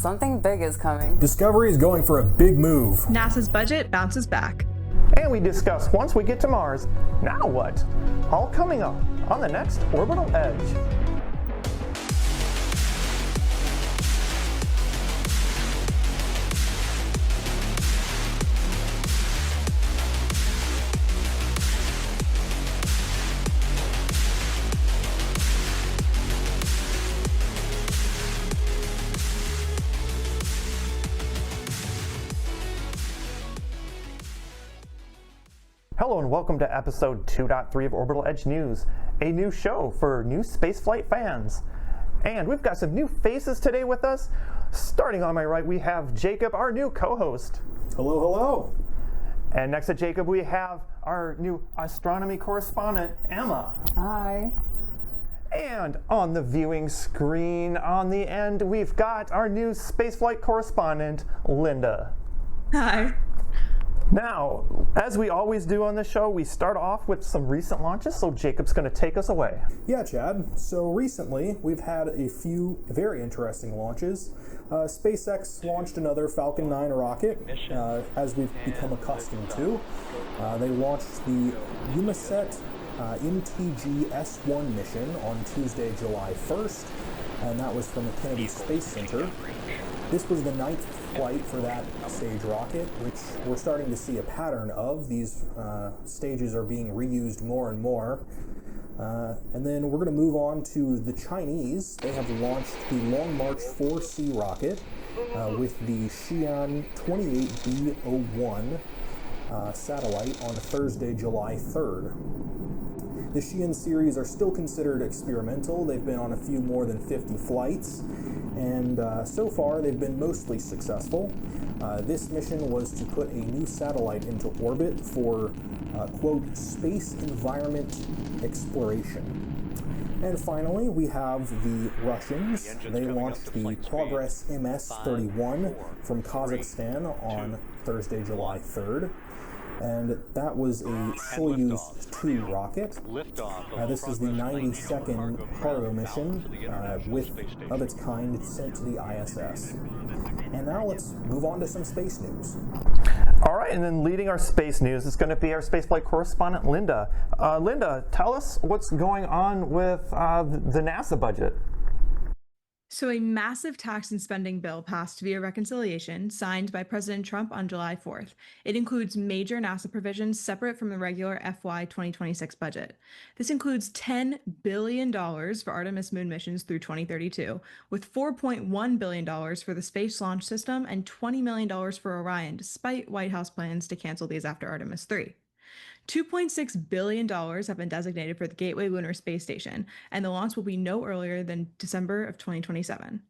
Something big is coming. Discovery is going for a big move. NASA's budget bounces back. And we discuss once we get to Mars, now what? All coming up on the next Orbital Edge. Hello and welcome to episode 2.3 of Orbital Edge News, a new show for new spaceflight fans. And we've got some new faces today with us. Starting on my right, we have Jacob, our new co-host. Hello, hello. And next to Jacob, we have our new astronomy correspondent, Emma. Hi. And on the viewing screen on the end, we've got our new spaceflight correspondent, Linda. Hi. Now, as we always do on the show, we start off with some recent launches, so Jacob's going to take us away. Yeah, Chad. So recently, we've had a few very interesting launches. SpaceX launched another Falcon 9 rocket, as we've become accustomed to. They launched the U.S.C. MTG-S1 mission on Tuesday, July 1st, and that was from the Kennedy Space Center. This was the ninth flight for that stage rocket, which we're starting to see a pattern of. These stages are being reused more and more. And then we're going to move on to the Chinese. They have launched the Long March 4C rocket with the Xi'an 28B01 satellite on Thursday, July 3rd. The Xi'an series are still considered experimental. They've been on a few more than 50 flights, and so far they've been mostly successful. This mission was to put a new satellite into orbit for, quote, space environment exploration. And finally, we have the Russians. They launched the Progress MS-31 from Kazakhstan on Thursday, July 3rd. And that was a Soyuz 2 rocket. This is the 92nd cargo mission of its kind sent to the ISS. And now let's move on to some space news. All right, and then leading our space news is going to be our spaceflight correspondent, Linda. Linda, tell us what's going on with the NASA budget. So a massive tax and spending bill passed via reconciliation signed by President Trump on July 4th. It includes major NASA provisions separate from the regular FY 2026 budget. This includes $10 billion for Artemis moon missions through 2032, with $4.1 billion for the Space Launch System and $20 million for Orion, despite White House plans to cancel these after Artemis 3. $2.6 billion have been designated for the Gateway Lunar Space Station, and the launch will be no earlier than December of 2027.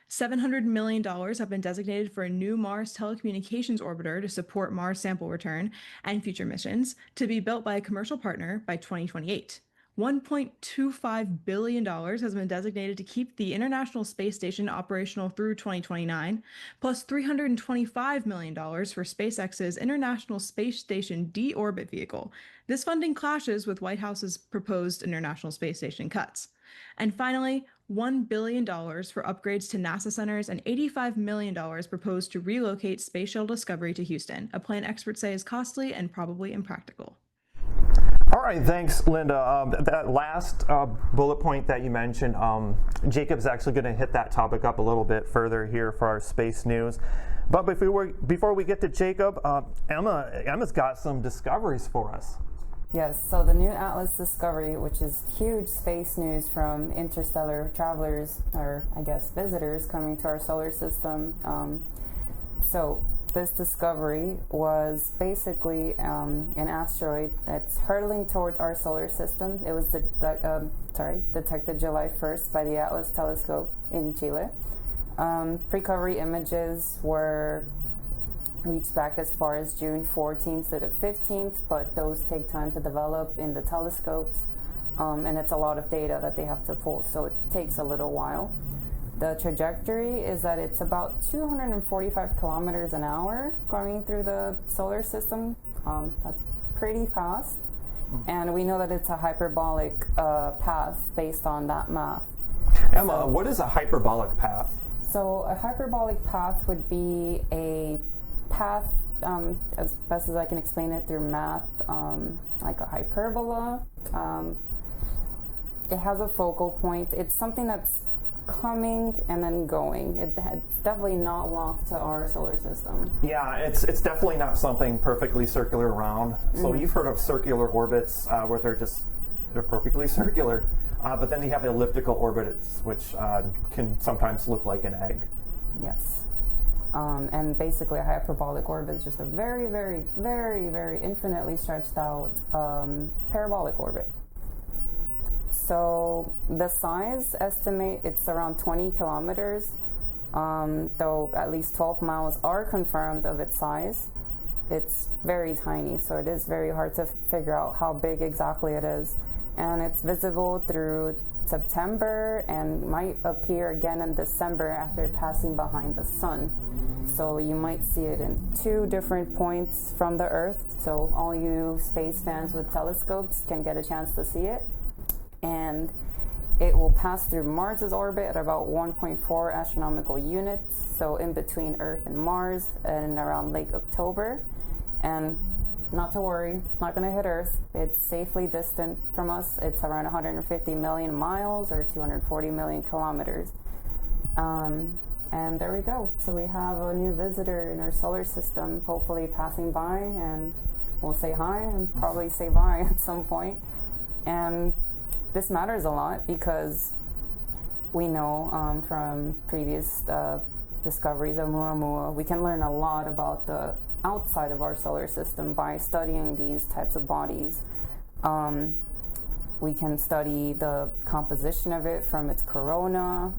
$700 million have been designated for a new Mars telecommunications orbiter to support Mars sample return and future missions, to be built by a commercial partner by 2028. $1.25 billion has been designated to keep the International Space Station operational through 2029, plus $325 million for SpaceX's International Space Station deorbit vehicle. This funding clashes with White House's proposed International Space Station cuts. And finally, $1 billion for upgrades to NASA centers and $85 million proposed to relocate Space Shuttle Discovery to Houston, a plan experts say is costly and probably impractical. All right, thanks, Linda. That last bullet point that you mentioned, Jacob's actually going to hit that topic up a little bit further here for our space news. But before we get to Jacob, Emma's got some discoveries for us. Yes, so the new Atlas Discovery, which is huge space news from interstellar travelers, or I guess visitors coming to our solar system. So this discovery was basically an asteroid that's hurtling towards our solar system. It was detected July 1st by the Atlas telescope in Chile. Recovery images were reached back as far as June 14th to the 15th, but those take time to develop in the telescopes, and it's a lot of data that they have to pull, so it takes a little while. The trajectory is that it's about 245 kilometers an hour going through the solar system. That's pretty fast. And we know that it's a hyperbolic path based on that math. Emma, what is a hyperbolic path? So a hyperbolic path would be a path, as best as I can explain it through math, like a hyperbola. It has a focal point. It's something that's coming and then going. It's definitely not locked to our solar system. Yeah, it's definitely not something perfectly circular around. So you've heard of circular orbits where they're perfectly circular, but then you have elliptical orbits, which can sometimes look like an egg. Yes. And basically a hyperbolic orbit is just a very, very, very, very infinitely stretched out parabolic orbit. So the size estimate, it's around 20 kilometers, though at least 12 miles are confirmed of its size. It's very tiny, so it is very hard to figure out how big exactly it is. And it's visible through September and might appear again in December after passing behind the sun. So you might see it in 2 different points from the Earth, so all you space fans with telescopes can get a chance to see it. And it will pass through Mars's orbit at about 1.4 astronomical units, so in between Earth and Mars, and around late October. And not to worry, not going to hit Earth. It's safely distant from us. It's around 150 million miles or 240 million kilometers. And there we go. So we have a new visitor in our solar system, hopefully passing by, and we'll say hi and probably say bye at some point. And this matters a lot because we know from previous discoveries of Oumuamua, we can learn a lot about the outside of our solar system by studying these types of bodies. We can study the composition of it from its corona,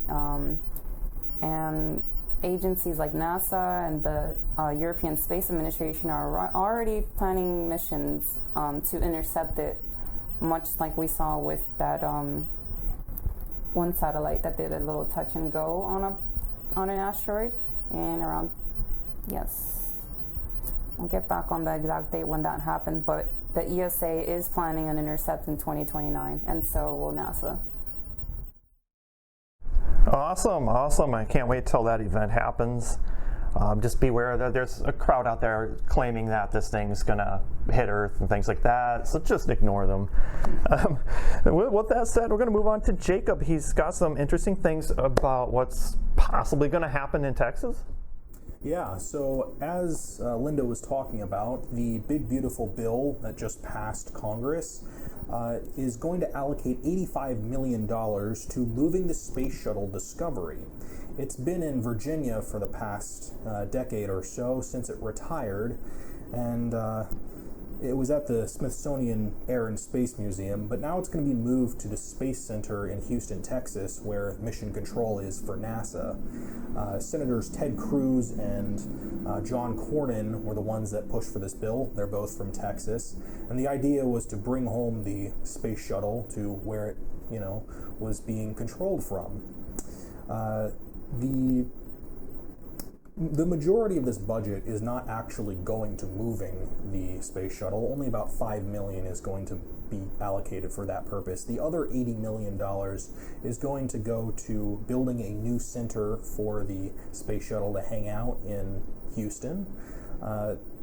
and agencies like NASA and the European Space Administration are already planning missions to intercept it, much like we saw with that one satellite that did a little touch and go on an asteroid. And around, yes, we'll get back on the exact date when that happened, but the U.S.A. is planning an intercept in 2029, and so will NASA. Awesome. I can't wait till that event happens. Just beware that there's a crowd out there claiming that this thing's gonna hit Earth and things like that, so just ignore them. With that said, we're gonna move on to Jacob. He's got some interesting things about what's possibly gonna happen in Texas. Yeah, so as Linda was talking about, the big beautiful bill that just passed Congress is going to allocate $85 million to moving the Space Shuttle Discovery. It's been in Virginia for the past decade or so, since it retired, and it was at the Smithsonian Air and Space Museum, but now it's going to be moved to the Space Center in Houston, Texas, where mission control is for NASA. Senators Ted Cruz and John Cornyn were the ones that pushed for this bill. They're both from Texas, and the idea was to bring home the space shuttle to where it, was being controlled from. The majority of this budget is not actually going to moving the space shuttle. Only about $5 million is going to be allocated for that purpose. The other $80 million is going to go to building a new center for the space shuttle to hang out in Houston.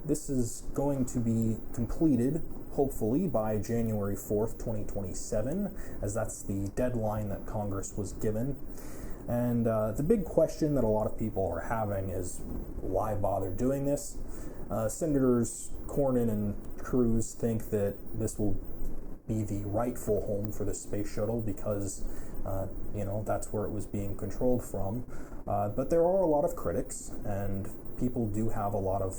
This is going to be completed hopefully by January 4th, 2027, as that's the deadline that Congress was given. And the big question that a lot of people are having is, why bother doing this? Senators Cornyn and Cruz think that this will be the rightful home for the space shuttle because, that's where it was being controlled from. But there are a lot of critics, and people do have a lot of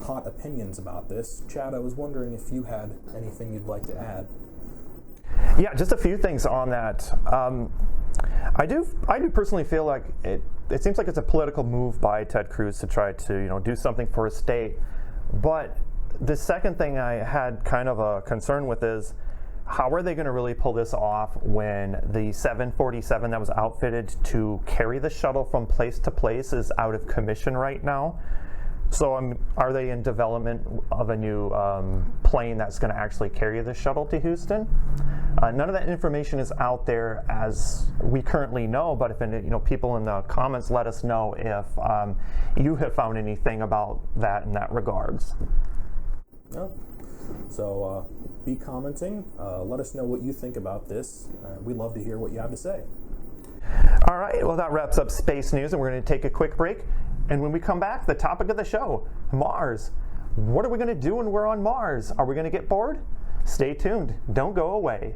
hot opinions about this. Chad, I was wondering if you had anything you'd like to add. Yeah, just a few things on that. I do personally feel like it seems like it's a political move by Ted Cruz to try to do something for his state. But the second thing I had kind of a concern with is, how are they going to really pull this off when the 747 that was outfitted to carry the shuttle from place to place is out of commission right now? So are they in development of a new plane that's going to actually carry the shuttle to Houston? None of that information is out there as we currently know, but if people in the comments let us know if you have found anything about that in that regards. Yep. So be commenting. Let us know what you think about this. We'd love to hear what you have to say. All right, well, that wraps up space news, and we're going to take a quick break. And when we come back, the topic of the show, Mars. What are we going to do when we're on Mars? Are we going to get bored? Stay tuned. Don't go away.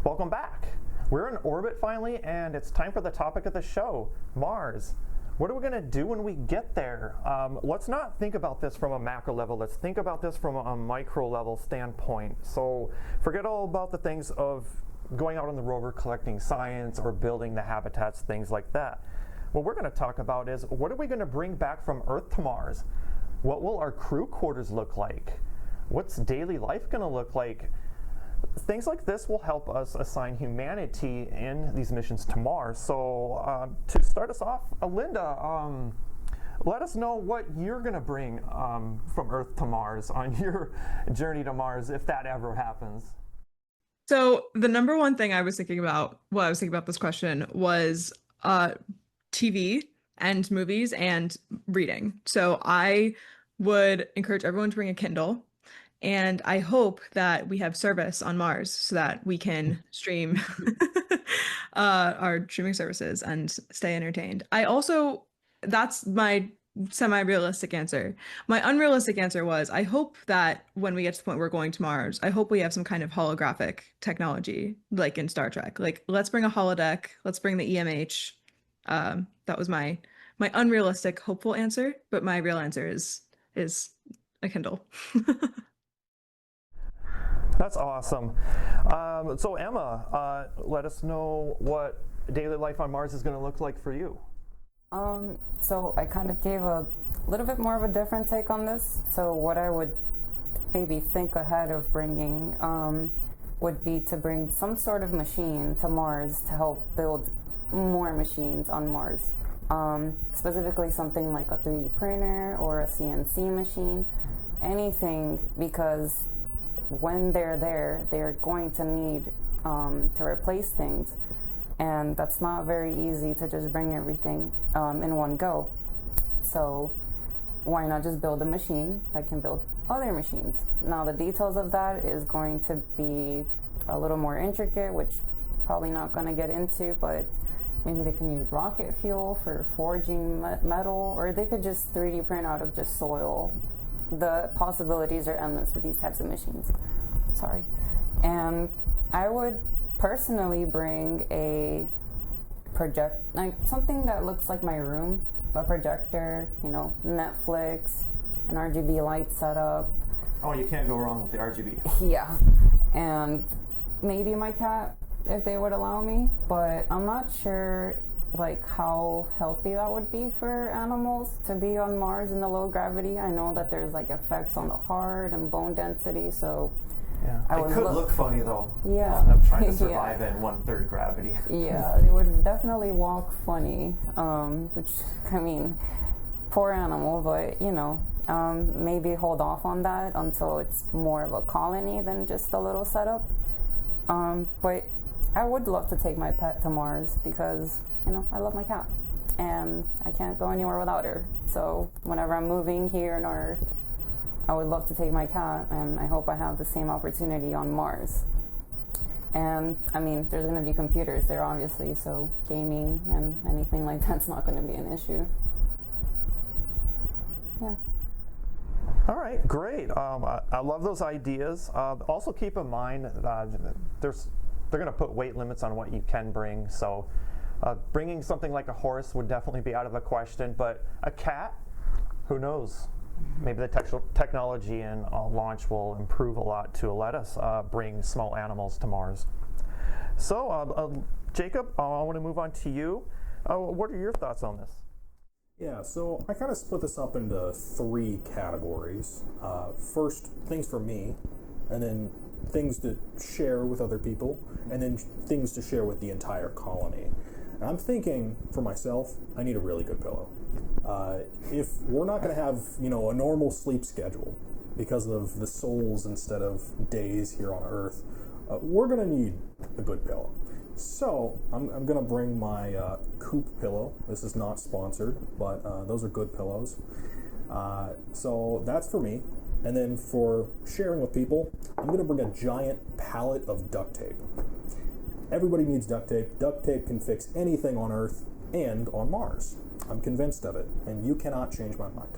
Welcome back. We're in orbit finally, and it's time for the topic of the show, Mars. What are we going to do when we get there? Let's not think about this from a macro level. Let's think about this from a micro level standpoint. So forget all about the things of going out on the rover, collecting science, or building the habitats, things like that. What we're going to talk about is, what are we going to bring back from Earth to Mars? What will our crew quarters look like? What's daily life going to look like? Things like this will help us assign humanity in these missions to Mars. So to start us off, Linda, let us know what you're going to bring from Earth to Mars on your journey to Mars, if that ever happens. So the number one thing I was thinking about while I was thinking about this question was TV and movies and reading. So I would encourage everyone to bring a Kindle. And I hope that we have service on Mars so that we can stream our streaming services and stay entertained. That's my semi-realistic answer. My unrealistic answer was, I hope that when we get to the point we're going to Mars, I hope we have some kind of holographic technology, like in Star Trek. Like, let's bring a holodeck, let's bring the EMH. That was my unrealistic, hopeful answer, but my real answer is a Kindle. That's awesome. So Emma, let us know what daily life on Mars is going to look like for you. So I kind of gave a little bit more of a different take on this. So what I would maybe think ahead of bringing would be to bring some sort of machine to Mars to help build more machines on Mars. Specifically something like a 3D printer or a CNC machine, anything, because when they're there, they're going to need to replace things, and that's not very easy to just bring everything in one go. So why not just build a machine that can build other machines? Now the details of that is going to be a little more intricate, which probably not going to get into, but maybe they can use rocket fuel for forging metal, or they could just 3D print out of just soil. The possibilities are endless with these types of machines. Sorry. And I would personally bring a something that looks like my room, a projector, Netflix, an RGB light setup. Oh, you can't go wrong with the RGB. Yeah. And maybe my cat, if they would allow me, but I'm not sure how healthy that would be for animals to be on Mars in the low gravity. I know that there's effects on the heart and bone density, so yeah, it could look funny though. Yeah, I'm trying to survive in 1/3 gravity. Yeah, it would definitely walk funny, which, I mean, poor animal, but maybe hold off on that until it's more of a colony than just a little setup. But I would love to take my pet to Mars because I love my cat, and I can't go anywhere without her. So whenever I'm moving here on Earth, I would love to take my cat, and I hope I have the same opportunity on Mars. And I mean, there's going to be computers there, obviously, so gaming and anything like that's not going to be an issue. Yeah. All right, great. I love those ideas. Also keep in mind they're going to put weight limits on what you can bring, so bringing something like a horse would definitely be out of the question, but a cat, who knows? maybe the technology and launch will improve a lot to let us bring small animals to Mars. So, Jacob, I want to move on to you. What are your thoughts on this? Yeah, so I kind of split this up into 3 categories. First, things for me, and then things to share with other people, and then things to share with the entire colony. And I'm thinking, for myself, I need a really good pillow. If we're not going to have, a normal sleep schedule because of the sols instead of days here on Earth, we're going to need a good pillow. So I'm going to bring my Coop pillow. This is not sponsored, but those are good pillows. So that's for me. And then for sharing with people, I'm going to bring a giant pallet of duct tape. Everybody needs duct tape. Duct tape can fix anything on Earth and on Mars. I'm convinced of it, and you cannot change my mind.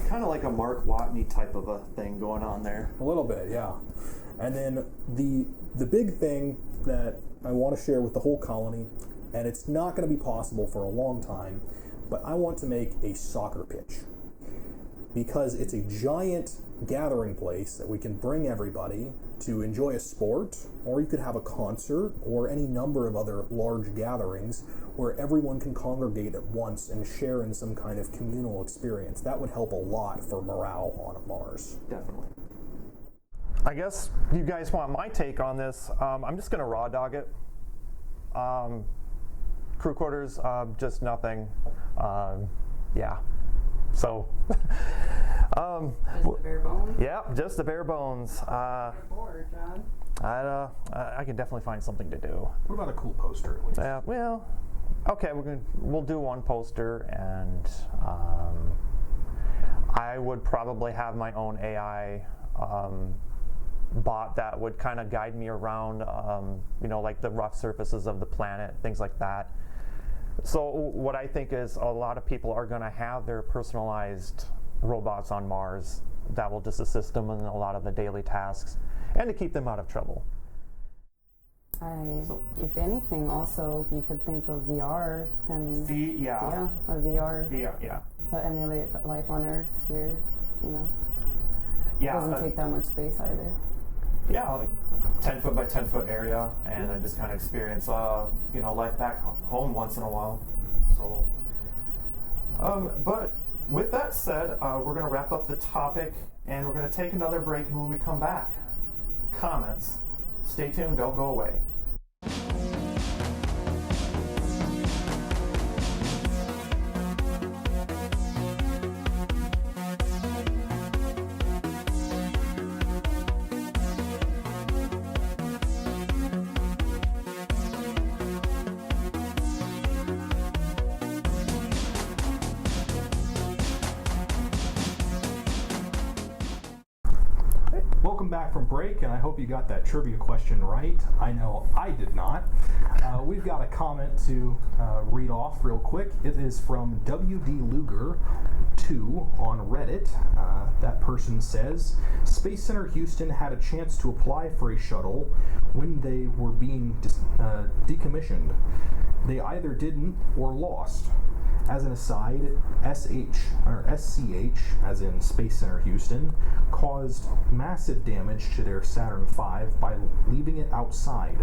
Kind of like a Mark Watney type of a thing going on there. A little bit, yeah. And then the big thing that I want to share with the whole colony, and it's not going to be possible for a long time, but I want to make a soccer pitch. Because it's a giant gathering place that we can bring everybody to enjoy a sport, or you could have a concert, or any number of other large gatherings where everyone can congregate at once and share in some kind of communal experience. That would help a lot for morale on Mars. Definitely. I guess you guys want my take on this. I'm just going to raw dog it. Crew quarters, just nothing. Yeah. So, Just the bare bones? yeah, just the bare bones. Bored, John. I can definitely find something to do. What about a cool poster at least? Yeah, well, okay, we'll do one poster, and I would probably have my own AI bot that would kind of guide me around, like the rough surfaces of the planet, things like that. So what I think is a lot of people are going to have their personalized robots on Mars that will just assist them in a lot of the daily tasks and to keep them out of trouble. If anything, also, you could think of VR. I mean, Yeah, a VR yeah. to emulate life on Earth here, Yeah, doesn't take that much space either. Yeah, like 10 foot by 10 foot area, and I just kind of experience, life back home once in a while. So, but with that said, we're going to wrap up the topic, and we're going to take another break, and when we come back, comments. Stay tuned, don't go away. Welcome back from break, and I hope you got that trivia question right. I know I did not. We've got a comment to read off real quick. It is from WD Luger 2 on Reddit. That person says, Space Center Houston had a chance to apply for a shuttle when they were being decommissioned. They either didn't or lost. As an aside, SCH, as in Space Center Houston, caused massive damage to their Saturn V by leaving it outside.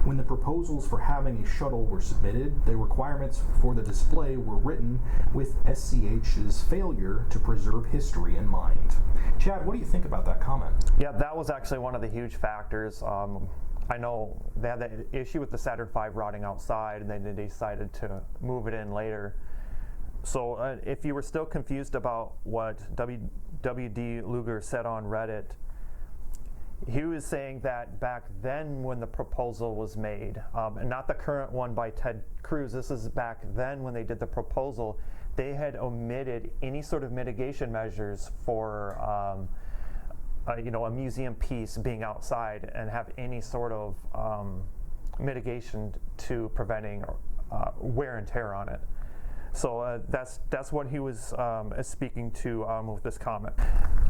When the proposals for having a shuttle were submitted, the requirements for the display were written with SCH's failure to preserve history in mind. Chad, what do you think about that comment? Yeah, that was actually one of the huge factors. I know they had that issue with the Saturn V rotting outside, and then they decided to move it in later. So if you were still confused about what WD Luger said on Reddit, he was saying that back then when the proposal was made, and not the current one by Ted Cruz, this is back then when they did the proposal, they had omitted any sort of mitigation measures for a museum piece being outside and have any sort of mitigation to preventing wear and tear on it. So that's what he was speaking to with this comment.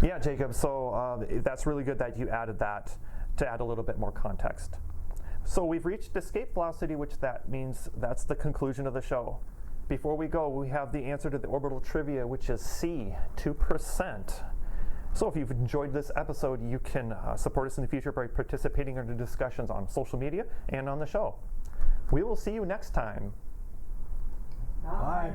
Yeah, Jacob, so that's really good that you added that to add a little bit more context. So we've reached escape velocity, which that means that's the conclusion of the show. before we go, we have the answer to the orbital trivia, which is C, 2%. So if you've enjoyed this episode, you can support us in the future by participating in the discussions on social media and on the show. We will see you next time. Bye.